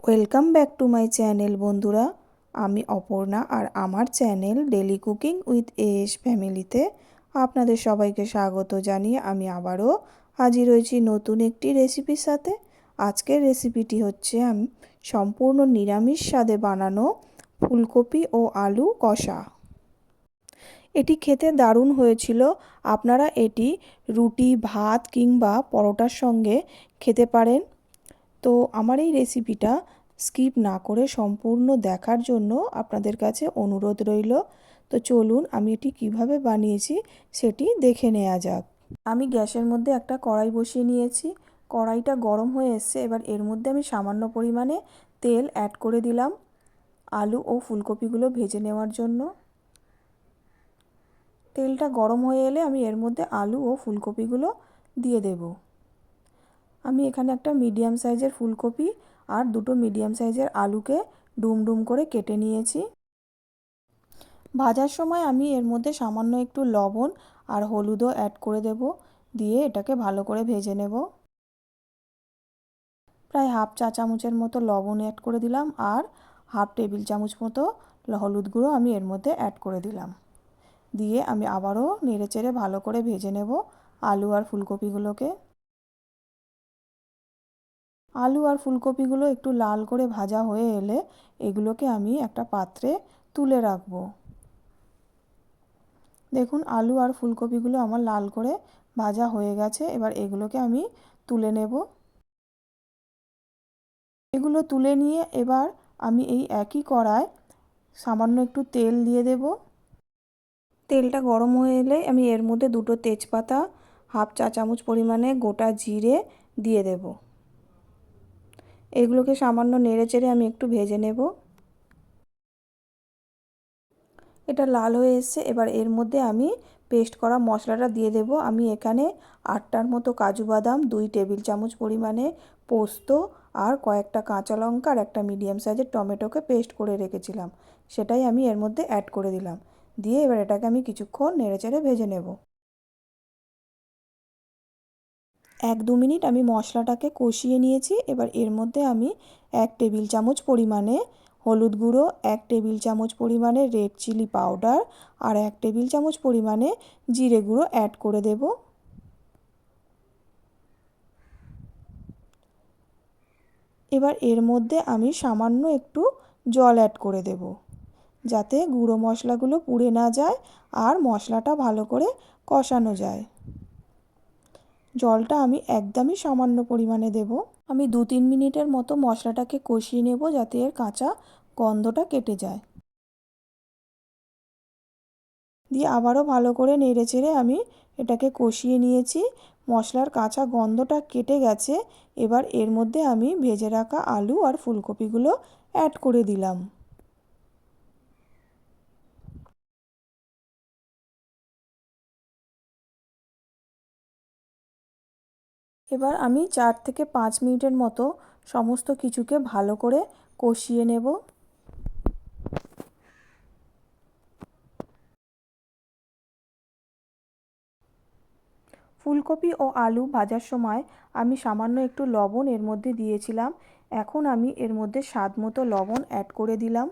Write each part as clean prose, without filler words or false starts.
Welcome back to my channel বন্ধুরা। আমি অপর্ণা আর আমার channel daily cooking with S ফ্যামিলিতে আপনাদের সবাইকে স্বাগত জানিয়ে আমি আবারও হাজির হয়েছি নতুন একটি রেসিপির সাথে। আজকের রেসিপিটি হচ্ছে আমি সম্পূর্ণ নিরামিষ স্বাদে বানানো ফুলকপি ও আলু কষা। এটি খেতে দারুণ হয়েছিল। আপনারা এটি রুটি, ভাত কিংবা পরোটার সঙ্গে খেতে পারেন। তো আমার এই রেসিপিটা স্কিপ না করে সম্পূর্ণ দেখার জন্য আপনাদের কাছে অনুরোধ রইল। তো চলুন আমি এটি কিভাবে বানিয়েছি সেটি দেখে নেওয়া যাক। আমি গ্যাসের মধ্যে একটা কড়াই বসিয়ে নিয়েছি। কড়াইটা গরম হয়ে এসছে। এবার এর মধ্যে আমি সামান্য পরিমাণে তেল অ্যাড করে দিলাম আলু ও ফুলকপিগুলো ভেজে নেওয়ার জন্য। তেলটা গরম হয়ে এলে আমি এর মধ্যে আলু ও ফুলকপিগুলো দিয়ে দেব। আমি এখানে একটা মিডিয়াম সাইজের ফুলকপি আর দুটো মিডিয়াম সাইজের আলুকে ডুম ডুম করে কেটে নিয়েছি। ভাজার সময় আমি এর মধ্যে সামান্য একটু লবণ আর হলুদও অ্যাড করে দেব, দিয়ে এটাকে ভালো করে ভেজে নেব। প্রায় হাফ চা চামচের মতো লবণ অ্যাড করে দিলাম আর হাফ টেবিল চামচ মতো হলুদ গুঁড়ো আমি এর মধ্যে অ্যাড করে দিলাম। দিয়ে আমি আবারও নেড়েচেড়ে ভালো করে ভেজে নেব আলু আর ফুলকপিগুলোকে। আলু আর ফুলকপিগুলো একটু লাল করে ভাজা হয়ে এলে এগুলোকে আমি একটা পাত্রে তুলে রাখব। দেখুন আলু আর ফুলকপিগুলো আমার লাল করে ভাজা হয়ে গেছে। এবার এগুলোকে আমি তুলে নেব। এগুলো তুলে নিয়ে এবার আমি এই একই কড়ায় সামান্য একটু তেল দিয়ে দেব। তেলটা গরম হয়ে এলে আমি এর মধ্যে দুটো তেজপাতা, হাফ চা চামচ পরিমাণে গোটা জিরে দিয়ে দেব। এগুলোকে সামান্য নেড়েচেড়ে আমি একটু ভেজে নেব। এটা লাল হয়ে এসছে। এবার এর মধ্যে আমি পেস্ট করা মশলাটা দিয়ে দেব। আমি এখানে 8টার মতো কাজু বাদাম, 2 টেবিল চামচ পরিমাণে পোস্ত আর কয়েকটা কাঁচা লঙ্কা আর একটা মিডিয়াম সাইজের টমেটোকে পেস্ট করে রেখেছিলাম, সেটাই আমি এর মধ্যে অ্যাড করে দিলাম। দিয়ে এবার এটাকে আমি কিছুক্ষণ নেড়েচেড়ে ভেজে নেব। 1-2 মিনিট আমি মশলাটাকে কষিয়ে নিয়েছি। এবার এর মধ্যে আমি 1 টেবিল চামচ পরিমাণে হলুদ গুঁড়ো, 1 টেবিল চামচ পরিমাণে রেড চিলি পাউডার আর 1 টেবিল চামচ পরিমাণে জিরে গুঁড়ো অ্যাড করে দেব। এবার এর মধ্যে আমি সামান্য একটু জল অ্যাড করে দেব, যাতে গুঁড়ো মশলাগুলো পুড়ে না যায় আর মশলাটা ভালো করে কষানো যায়। জলটা আমি একদমই সামান্য পরিমাণে দেব। আমি 2-3 মিনিটের মতো মশলাটাকে কষিয়ে নেব, যাতে এর কাঁচা গন্ধটা কেটে যায়। দিয়ে আবারও ভালো করে নেড়েচেড়ে আমি এটাকে কষিয়ে নিয়েছি। মশলার কাঁচা গন্ধটা কেটে গেছে। এবার এর মধ্যে আমি ভেজে রাখা আলু আর ফুলকপিগুলো অ্যাড করে দিলাম। এবার আমি 4 থেকে 5 মিনিটের মতো সমস্ত কিছুকে ভালো করে কষিয়ে নেব। ফুলকপি ও আলু ভাজার সময় আমি সামান্য একটু লবণ এর মধ্যে দিয়েছিলাম। এখন আমি এর মধ্যে স্বাদ মতো লবণ অ্যাড করে দিলাম।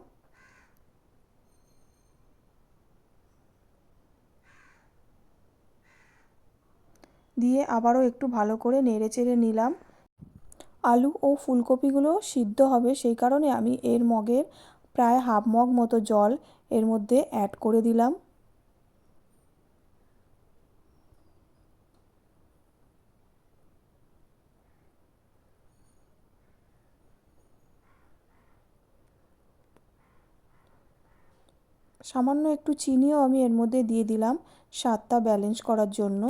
দিয়ে আবারও একটু ভালো করে নেড়েচেড়ে নিলাম। আলু ও ফুলকপিগুলো সিদ্ধ হবে, সেই কারণে আমি এর মগের প্রায় হাফ মগ মতো জল এর মধ্যে অ্যাড করে দিলাম। সামান্য একটু চিনিও আমি এর মধ্যে দিয়ে দিলাম স্বাদটা ব্যালেন্স করার জন্য।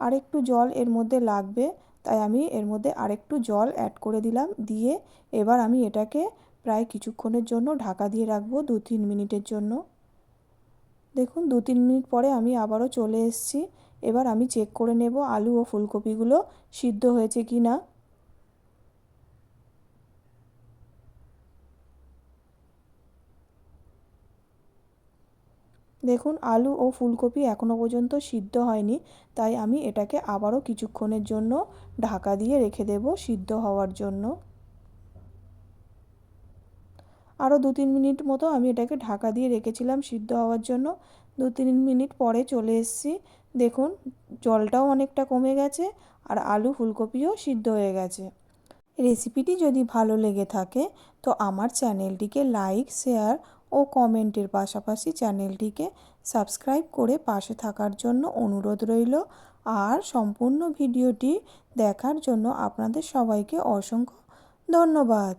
আরেকটু জল এর মধ্যে লাগবে, তাই আমি এর মধ্যে আরেকটু জল অ্যাড করে দিলাম। দিয়ে এবার আমি এটাকে প্রায় কিছুক্ষণের জন্য ঢাকা দিয়ে রাখবো 2-3 মিনিটের জন্য। দেখুন 2-3 মিনিট পরে আমি আবারও চলে এসেছি। এবার আমি চেক করে নেব আলু ও ফুলকপিগুলো সিদ্ধ হয়েছে কি না। দেখুন আলু ও ফুলকপি এখনও পর্যন্ত সিদ্ধ হয়নি, তাই আমি এটাকে আবারও কিছুক্ষণের জন্য ঢাকা দিয়ে রেখে দেব সিদ্ধ হওয়ার জন্য। আরও 2-3 মিনিট মতো আমি এটাকে ঢাকা দিয়ে রেখেছিলাম সিদ্ধ হওয়ার জন্য। 2-3 মিনিট পরে চলে এসেছি। দেখুন জলটাও অনেকটা কমে গেছে আর আলু ফুলকপিও সিদ্ধ হয়ে গেছে। রেসিপিটি যদি ভালো লেগে থাকে তো আমার চ্যানেলটিকে লাইক, শেয়ার ও কমেন্টের পাশাপাশি চ্যানেলটিকে সাবস্ক্রাইব করে পাশে থাকার জন্য অনুরোধ রইল। আর সম্পূর্ণ ভিডিওটি দেখার জন্য আপনাদের সবাইকে অসংখ্য ধন্যবাদ।